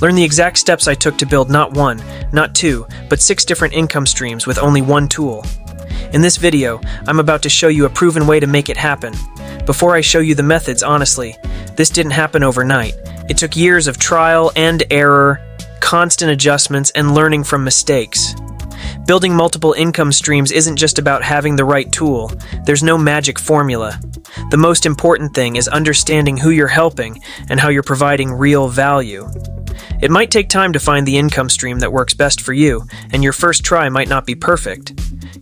Learn the exact steps I took to build not one, not two, but 6 different income streams with only one tool. In this video, I'm about to show you a proven way to make it happen. Before I show you the methods, honestly, this didn't happen overnight. It took years of trial and error, constant adjustments, and learning from mistakes. Building multiple income streams isn't just about having the right tool. There's no magic formula. The most important thing is understanding who you're helping and how you're providing real value. It might take time to find the income stream that works best for you, and your first try might not be perfect.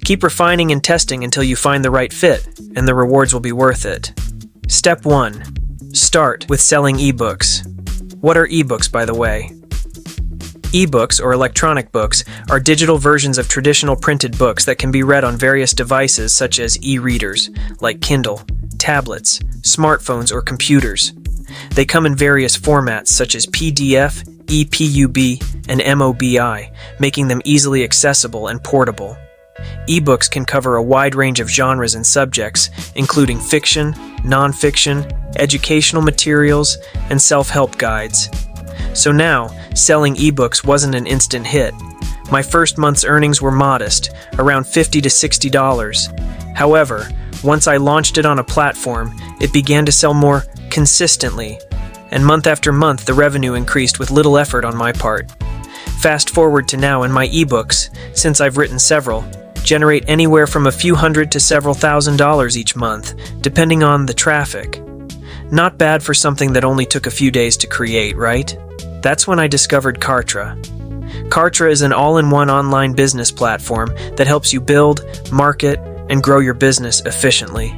Keep refining and testing until you find the right fit, and the rewards will be worth it. Step 1. Start with selling eBooks. What are eBooks, by the way? eBooks, or electronic books, are digital versions of traditional printed books that can be read on various devices such as e-readers, like Kindle, tablets, smartphones, or computers. They come in various formats such as PDF, EPUB, and MOBI, making them easily accessible and portable. eBooks can cover a wide range of genres and subjects, including fiction, nonfiction, educational materials, and self-help guides. So now, selling eBooks wasn't an instant hit. My first month's earnings were modest, around $50 to $60. However, once I launched it on a platform, it began to sell more consistently, and month after month the revenue increased with little effort on my part. Fast forward to now, and my eBooks, since I've written several, generate anywhere from a few hundred to several $1,000s each month, depending on the traffic. Not bad for something that only took a few days to create, right? That's when I discovered Kartra. Kartra is an all-in-one online business platform that helps you build, market, and grow your business efficiently.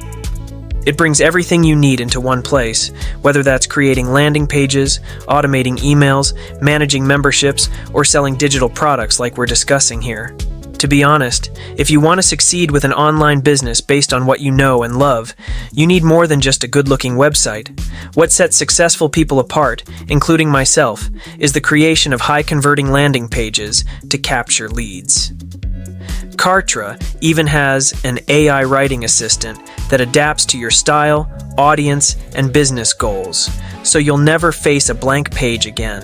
It brings everything you need into one place, whether that's creating landing pages, automating emails, managing memberships, or selling digital products like we're discussing here. To be honest, if you want to succeed with an online business based on what you know and love, you need more than just a good-looking website. What sets successful people apart, including myself, is the creation of high-converting landing pages to capture leads. Kartra even has an AI writing assistant that adapts to your style, audience, and business goals, so you'll never face a blank page again.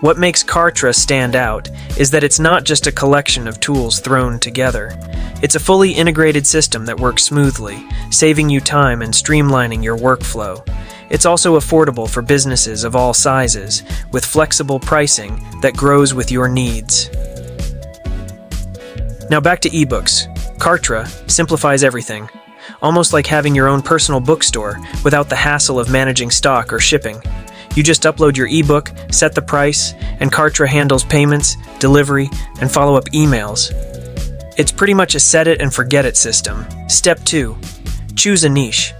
What makes Kartra stand out is that it's not just a collection of tools thrown together. It's a fully integrated system that works smoothly, saving you time and streamlining your workflow. It's also affordable for businesses of all sizes, with flexible pricing that grows with your needs. Now back to eBooks. Kartra simplifies everything, almost like having your own personal bookstore without the hassle of managing stock or shipping. You just upload your ebook, set the price, and Kartra handles payments, delivery, and follow-up emails. It's pretty much a set-it-and-forget-it system. Step 2. Choose a niche.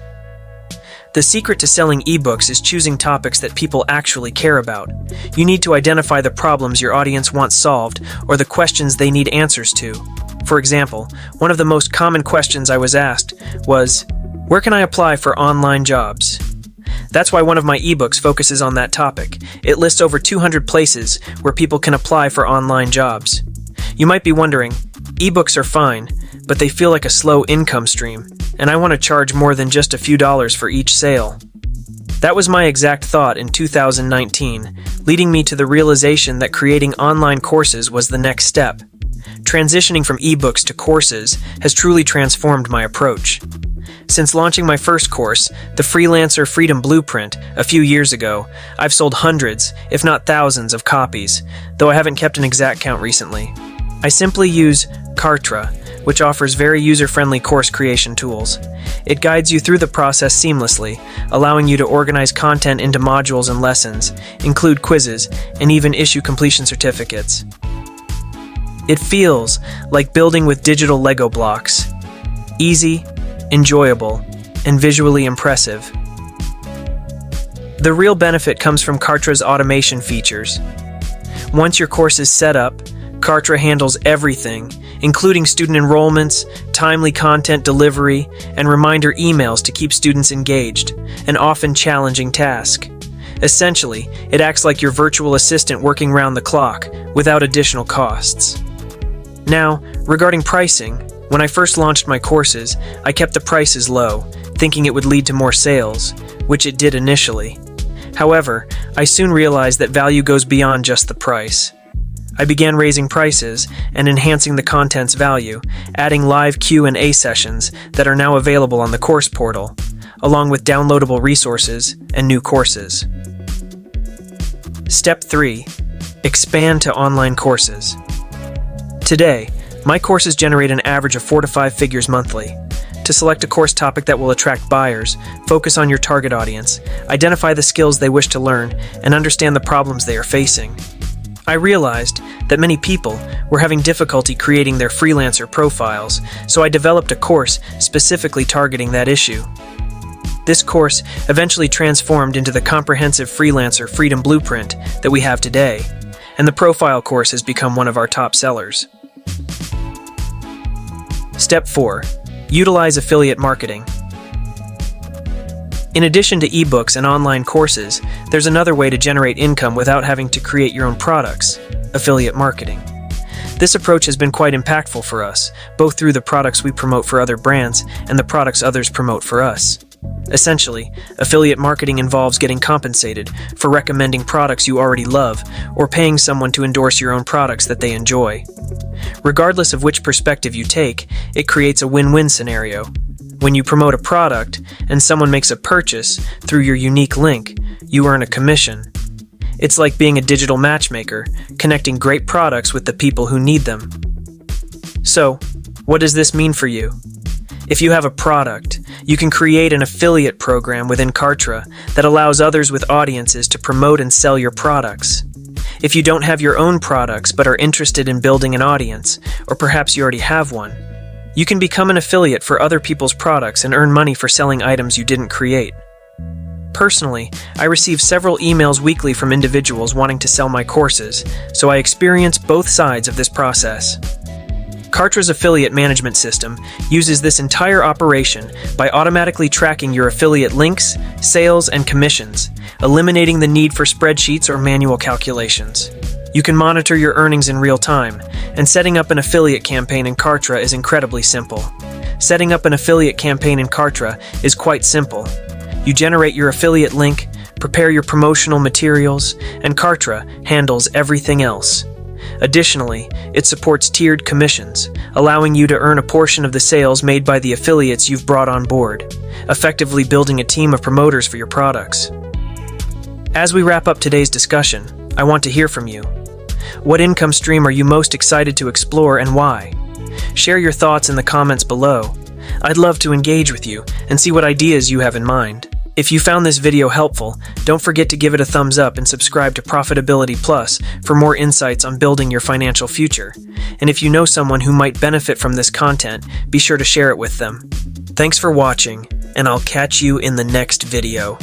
The secret to selling ebooks is choosing topics that people actually care about. You need to identify the problems your audience wants solved or the questions they need answers to. For example, one of the most common questions I was asked was, "Where can I apply for online jobs?" That's why one of my ebooks focuses on that topic. It lists over 200 places where people can apply for online jobs. You might be wondering, ebooks are fine, but they feel like a slow income stream, and I want to charge more than just a few dollars for each sale. That was my exact thought in 2019, leading me to the realization that creating online courses was the next step. Transitioning from ebooks to courses has truly transformed my approach. Since launching my first course, the Freelancer Freedom Blueprint, a few years ago, I've sold hundreds, if not thousands, of copies, though I haven't kept an exact count recently. I simply use Kartra, which offers very user-friendly course creation tools. It guides you through the process seamlessly, allowing you to organize content into modules and lessons, include quizzes, and even issue completion certificates. It feels like building with digital Lego blocks. Easy, enjoyable, and visually impressive. The real benefit comes from Kartra's automation features. Once your course is set up, Kartra handles everything, including student enrollments, timely content delivery, and reminder emails to keep students engaged, an often challenging task. Essentially, it acts like your virtual assistant working round the clock, without additional costs. Now, regarding pricing, when I first launched my courses, I kept the prices low, thinking it would lead to more sales, which it did initially. However, I soon realized that value goes beyond just the price. I began raising prices and enhancing the content's value, adding live Q&A sessions that are now available on the course portal, along with downloadable resources and new courses. Step 3. Expand to online courses. Today, my courses generate an average of 4 to 5 figures monthly. To select a course topic that will attract buyers, focus on your target audience, identify the skills they wish to learn, and understand the problems they are facing. I realized that many people were having difficulty creating their freelancer profiles, so I developed a course specifically targeting that issue. This course eventually transformed into the comprehensive freelancer freedom blueprint that we have today, and the profile course has become one of our top sellers. Step 4. Utilize affiliate marketing. In addition to eBooks and online courses, there's another way to generate income without having to create your own products: affiliate marketing. This approach has been quite impactful for us, both through the products we promote for other brands and the products others promote for us. Essentially, affiliate marketing involves getting compensated for recommending products you already love or paying someone to endorse your own products that they enjoy. Regardless of which perspective you take, it creates a win-win scenario. When you promote a product and someone makes a purchase through your unique link, you earn a commission. It's like being a digital matchmaker, connecting great products with the people who need them. So, what does this mean for you? If you have a product, you can create an affiliate program within Kartra that allows others with audiences to promote and sell your products. If you don't have your own products but are interested in building an audience, or perhaps you already have one, you can become an affiliate for other people's products and earn money for selling items you didn't create. Personally, I receive several emails weekly from individuals wanting to sell my courses, so I experience both sides of this process. Kartra's affiliate management system uses this entire operation by automatically tracking your affiliate links, sales, and commissions, eliminating the need for spreadsheets or manual calculations. You can monitor your earnings in real time, and setting up an affiliate campaign in Kartra is incredibly simple. Setting up an affiliate campaign in Kartra is quite simple. You generate your affiliate link, prepare your promotional materials, and Kartra handles everything else. Additionally, it supports tiered commissions, allowing you to earn a portion of the sales made by the affiliates you've brought on board, effectively building a team of promoters for your products. As we wrap up today's discussion, I want to hear from you. What income stream are you most excited to explore and why? Share your thoughts in the comments below. I'd love to engage with you and see what ideas you have in mind. If you found this video helpful, don't forget to give it a thumbs up and subscribe to Profitability Plus for more insights on building your financial future. And if you know someone who might benefit from this content, be sure to share it with them. Thanks for watching, and I'll catch you in the next video.